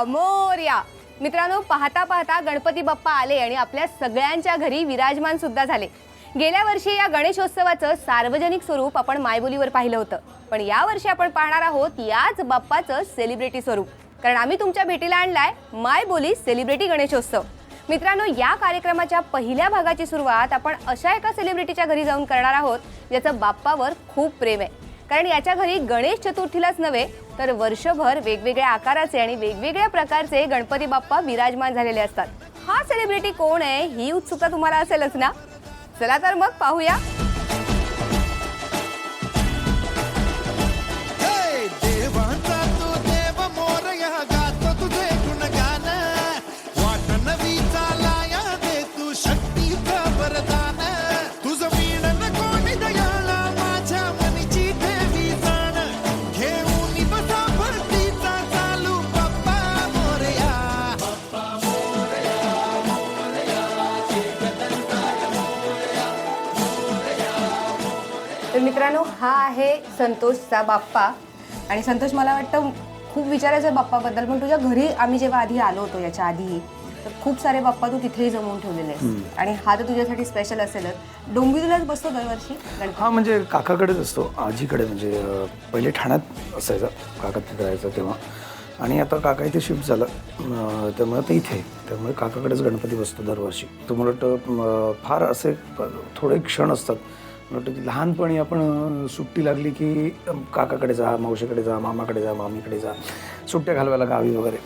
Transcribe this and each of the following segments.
मोरया. मित्रांनो, पाहता पाहता गणपती बाप्पा आले आणि आपल्या सगळ्यांच्या घरी विराजमान सुद्धा झाले. गेल्या वर्षी या गणेशोत्सवाचं सार्वजनिक स्वरूप आपण मायबोलीवर पाहिलं होतं, पण या वर्षी आपण पाहणार आहोत याच बाप्पाचं सेलिब्रिटी स्वरूप. कारण आम्ही तुमच्या भेटीला आणलाय मायबोली सेलिब्रिटी गणेशोत्सव. मित्रांनो, या कार्यक्रमाच्या पहिल्या भागाची सुरुवात आपण अशा एका सेलिब्रिटीच्या घरी जाऊन करणार आहोत ज्याचं बाप्पावर खूप प्रेम आहे. कारण याच्या घरी गणेश चतुर्थीलाच नव्हे तर वर्षभर वेगवेगळ्या आकाराचे आणि वेगवेगळ्या प्रकारचे गणपती बाप्पा विराजमान झालेले असतात. हा सेलिब्रिटी कोण आहे ही उत्सुकता तुम्हाला असेलच ना. चला तर मग पाहूया. तर मित्रांनो, हा आहे संतोषचा बाप्पा. आणि संतोष, मला वाटतं खूप विचारायचं आहे बाप्पाबद्दल, पण तुझ्या घरी आम्ही जेव्हा आधी आलो होतो याच्या आधी तर खूप सारे बाप्पा तू तिथेही जमवून ठेवलेले आहेत आणि हा तर तुझ्यासाठी स्पेशल असेलच. डोंबिवलीलाच बसतो दरवर्षी? हा, म्हणजे काकाकडेच असतो, आजीकडे. म्हणजे पहिले ठाण्यात असायचं, काका तिथे राहायचं तेव्हा, आणि आता काका इथे शिफ्ट झालं त्यामुळे ते इथे, त्यामुळे काकाकडेच गणपती बसतो दरवर्षी. तुम्हाला वाटतं फार असे थोडे क्षण असतात. मला वाटतं की लहानपणी आपण सुट्टी लागली की काकाकडे जा, मावशीकडे जा, मामाकडे जा, मामीकडे जा, सुट्ट्या घालवायला गावी वगैरे.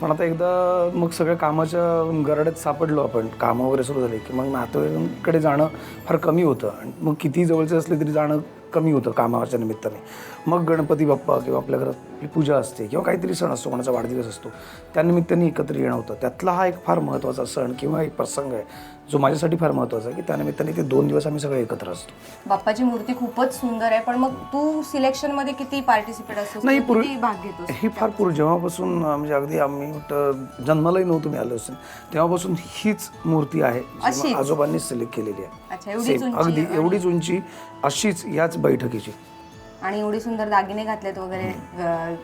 पण आता एकदा मग सगळ्या कामाच्या गराड्यात सापडलो आपण, कामं वगैरे सुरू झाले की मग नातेवाईकांकडे जाणं फार कमी होतं. आणि मग किती जवळचे असले तरी जाणं कमी होतं कामाच्या निमित्ताने. मग गणपती बाप्पा किंवा आपल्या घरात पूजा असते किंवा काहीतरी सण असतो, कोणाचा वाढदिवस असतो, त्यानिमित्ताने एकत्र येणं होतं. त्यातला हा एक फार महत्त्वाचा सण किंवा एक प्रसंग आहे जो माझ्यासाठी फार महत्त्वाचा आहे की त्यानिमित्ताने ते 2 दिवस आम्ही सगळे एकत्र असतो. बाप्पाची मूर्ती खूपच सुंदर आहे, पण मग तू सिलेक्शनमध्ये किती पार्टिसिपेट असतो? नाही, किती भाग घेतोस? ही फार पूर्वी जेव्हापासून म्हणजे अगदी आम्ही जन्मालाही नव्हतं मी आलो असेल तेव्हापासून हीच मूर्ती आहे जी आजोबांनी सिलेक्ट केलेली आहे. अगदी एवढीच उंची, अशीच याच बैठकीची, आणि एवढी सुंदर दागिने घातलेत वगैरे.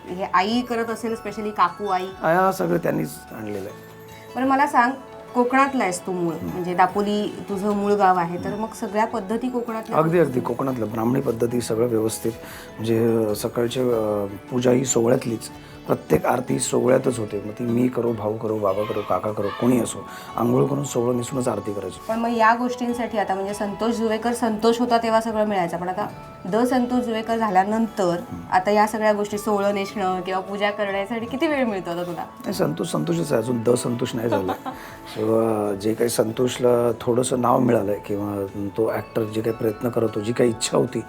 हे आई करत असेल, स्पेशली काकू आई? हा, सगळं त्यांनीच आणलेलं आहे. बरं, मला सांग, कोकणातला आहेस तू मूळ, म्हणजे दापोली तुझं मूळ गाव आहे, तर मग सगळ्या पद्धती कोकणातल्या? अगदी कोकणातलं, ब्राह्मणी पद्धती सगळं व्यवस्थित. म्हणजे सकाळची पूजा ही सोहळ्यातलीच, प्रत्येक आरती सोहळ्यातच होते. मग ती मी करो, भाऊ करो, बाबा करो, काका करो, कोणी असो, आंघोळ करून सोहळं निसूनच आरती करायची. पण मग या गोष्टींसाठी आता म्हणजे संतोष जुवेकर संतोष होता तेव्हा सगळं मिळायचं, पण आता संतोष जुवेकर झाल्यानंतर आता या सगळ्या गोष्टी, सोहळं नेसणं किंवा पूजा करण्यासाठी किती वेळ मिळतो आता तुला? नाही, संतोषच आहे, अजून संतोष नाही झाला. किंवा जे काही संतोषला थोडंसं नाव मिळालं आहे किंवा तो ॲक्टर जे काही प्रयत्न करतो, जी काही इच्छा होती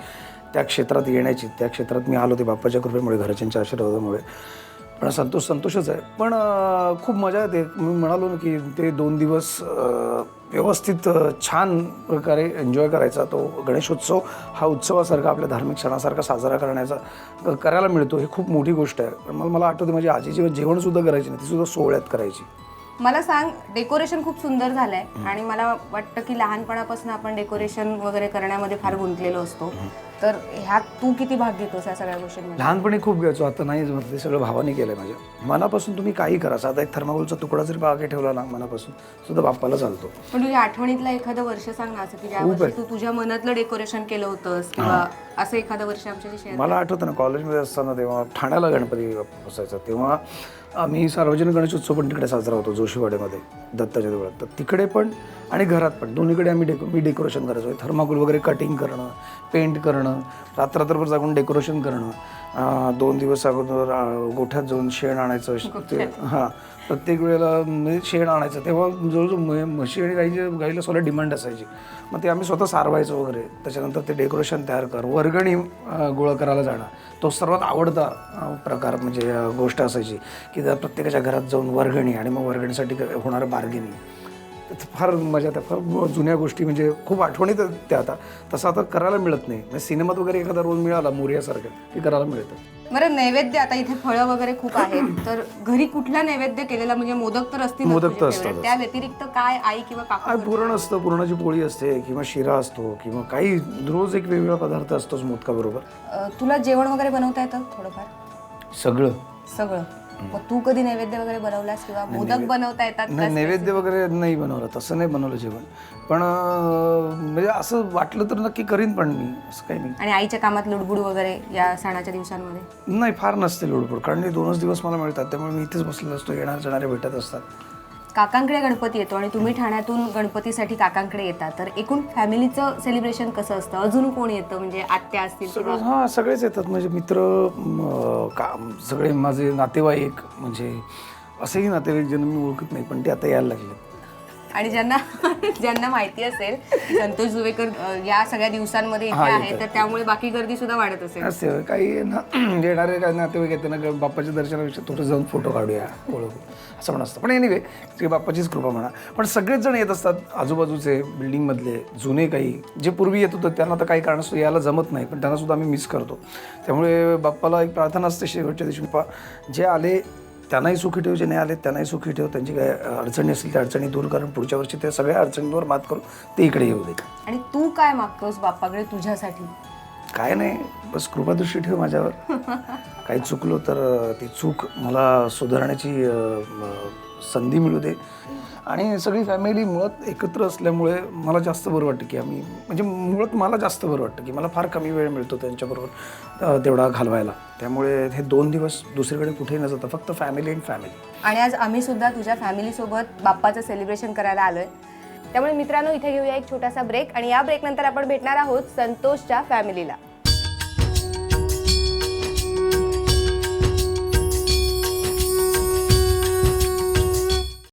त्या क्षेत्रात येण्याची, त्या क्षेत्रात मी आलो ते बाप्पाच्या कृपेमुळे, घरच्यांच्या आशीर्वादामुळे. पण संतोषच आहे. पण खूप मजा येते. मी म्हणालो ना की ते 2 दिवस व्यवस्थित छान प्रकारे एन्जॉय करायचा. तो गणेशोत्सव हा उत्सवासारखा, आपल्या धार्मिक सणासारखा साजरा करायला मिळतो, ही खूप मोठी गोष्ट आहे. पण मला आठवतं माझी आजी जेवणसुद्धा करायची नाही, ती सुद्धा सोहळ्यात करायची. मला सांग, डेकोरेशन खूप सुंदर झालंय आणि मला वाटतं की लहानपणापासून आपण डेकोरेशन वगैरे करण्यामध्ये फार गुंतलेलो असतो, तर ह्यात तू किती भाग घेतोस या सगळ्या गोष्टींमध्ये? लहानपणी खूप घ्यायचो, आता नाही. ते सगळं भावाने केलंय माझ्या मनापासून. तुम्ही काही करा, साधा एक थर्माकोलचा तुकडा जरी बागे ठेवला ना मनापासून, सुद्धा बाप्पाला चालतो. पण तुझ्या आठवणीतलं एखादं वर्ष सांग ना, असं की ज्या वर्षी तू तुझ्या मनातलं डेकोरेशन केलं होतंस, किंवा असं एखादं वर्ष आमच्याशी शेअर. मला आठवतं ना, कॉलेजमध्ये असताना तेव्हा ठाण्याला गणपती बसायचा, तेव्हा आम्ही सार्वजनिक गणेशोत्सव पण तिकडे साजरा होतो जोशीवाड्यामध्ये, दत्ताच्या देवळात. तर तिकडे पण आणि घरात पण, दोन्हीकडे मी डेकोरेशन करायचो. थर्माकोल वगैरे कटिंग करणं, पेंट करणं, रात्रभर जागून डेकोरेशन करणं. 2 दिवस अगोदर गोठ्यात जाऊन शेण आणायचं. हां, प्रत्येक वेळेला म्हणजे शेण आणायचं. तेव्हा जवळजवळ म्हशी आणि गाईला स्वतः डिमांड असायची. मग ते आम्ही स्वतः सारवायचो वगैरे. त्याच्यानंतर ते डेकोरेशन तयार कर, वर्गणी गोळा करायला जाणं, तो सर्वात आवडता प्रकार, म्हणजे गोष्ट असायची की जर प्रत्येकाच्या घरात जाऊन वर्गणी, आणि मग वर्गणीसाठी होणारं बार्गेनिंग. फार मजा येते, फार जुन्या गोष्टी, म्हणजे खूप आठवणीत त्या. आता तसं आता करायला मिळत नाही. म्हणजे सिनेमात वगैरे एखादा रोल मिळाला मोरयासारखं की करायला मिळतं. बरं, नैवेद्य, आता इथे फळं वगैरे खूप आहेत, तर घरी कुठला नैवेद्य केलेला? म्हणजे मोदक तर असतील, मोदक तर असतात. त्या व्यतिरिक्त काय आई किंवा काका? पुरण असतं, पुरणाची पोळी असते, किंवा शिरा असतो, किंवा काही रोज एक वेगवेगळा पदार्थ असतोच मोदकाबरोबर. तुला जेवण वगैरे बनवता येतं थोडंफार? सगळं. मग तू कधी नैवेद्य वगैरे बनवलास किंवा मोदक बनवता येतात का? नाही, नैवेद्य वगैरे नाही बनवलं, तसं नाही बनवलं जेवण. पण म्हणजे असं वाटलं तर नक्की करीन, पण मी असं काही नाही. आणि आईच्या कामात लुडबुड वगैरे या सणाच्या दिवसांमध्ये? नाही, फार नसते लोडपोड, कारण हे 2च दिवस मला मिळतात, त्यामुळे मी इथेच बसलेलो असतो, जाणारे भेटत असतात. काकांकडे गणपती येतो आणि तुम्ही ठाण्यातून गणपतीसाठी काकांकडे येता, तर एकूण फॅमिलीचं सेलिब्रेशन कसं असतं? अजून कोण येतं, म्हणजे आत्या असतील किंवा? हां, सगळेच येतात, म्हणजे मित्र, सगळे माझे नातेवाईक, म्हणजे असेही नातेवाईक ज्यांना मी ओळखत नाही, पण ते आता यायला लागले. आणि ज्यांना ज्यांना माहिती असेल की संतोष जुवेकर या सगळ्या दिवसांमध्ये इथे आहे, तर त्यामुळे बाकी गर्दी सुद्धा वाढत असेल. असते काही ना येणारे काही नातेवाईक येते ना, बाप्पाच्या दर्शनापेक्षा थोडं जाऊन फोटो काढूया, ओळखू, असं पण असतं. पण एनिवे, ती बाप्पाचीच कृपा म्हणा. पण सगळेच जण येत असतात, आजूबाजूचे बिल्डिंगमधले जुने, काही जे पूर्वी येत होतं त्यांना तर काही कारणास्तव यायला जमत नाही, पण त्यांना सुद्धा आम्ही मिस करतो. त्यामुळे बाप्पाला एक प्रार्थना असते शेवटच्या दिवशी, बाप्पा जे आले त्यांनाही सुखी ठेव, जे नाही आले त्यांनाही सुखी ठेव, त्यांची काय अडचणी असतील त्या अडचणी दूर, कारण पुढच्या वर्षी त्या सगळ्या अडचणींवर मात करू ते इकडे येऊ दे. आणि तू काय मागतोस बाप्पाकडे तुझ्यासाठी? काय नाही, बस कृपादृष्टी ठेव माझ्यावर. काही चुकलो तर ती चूक मला सुधारण्याची संधी मिळू दे. आणि सगळी फॅमिली मुळात एकत्र असल्यामुळे मला जास्त बरं वाटतं की आम्ही, म्हणजे मुळात मला जास्त बरं वाटतं की मला फार कमी वेळ मिळतो त्यांच्याबरोबर तेवढा घालवायला. त्यामुळे हे 2 दिवस दुसरीकडे कुठेही न जाता फक्त फॅमिली अँड फॅमिली. आणि आज आम्ही सुद्धा तुझ्या फॅमिलीसोबत बाप्पाचं सेलिब्रेशन करायला आलोय. त्यामुळे मित्रांनो, इथे घेऊया एक छोटासा ब्रेक आणि या ब्रेकनंतर आपण भेटणार आहोत संतोषच्या फॅमिलीला.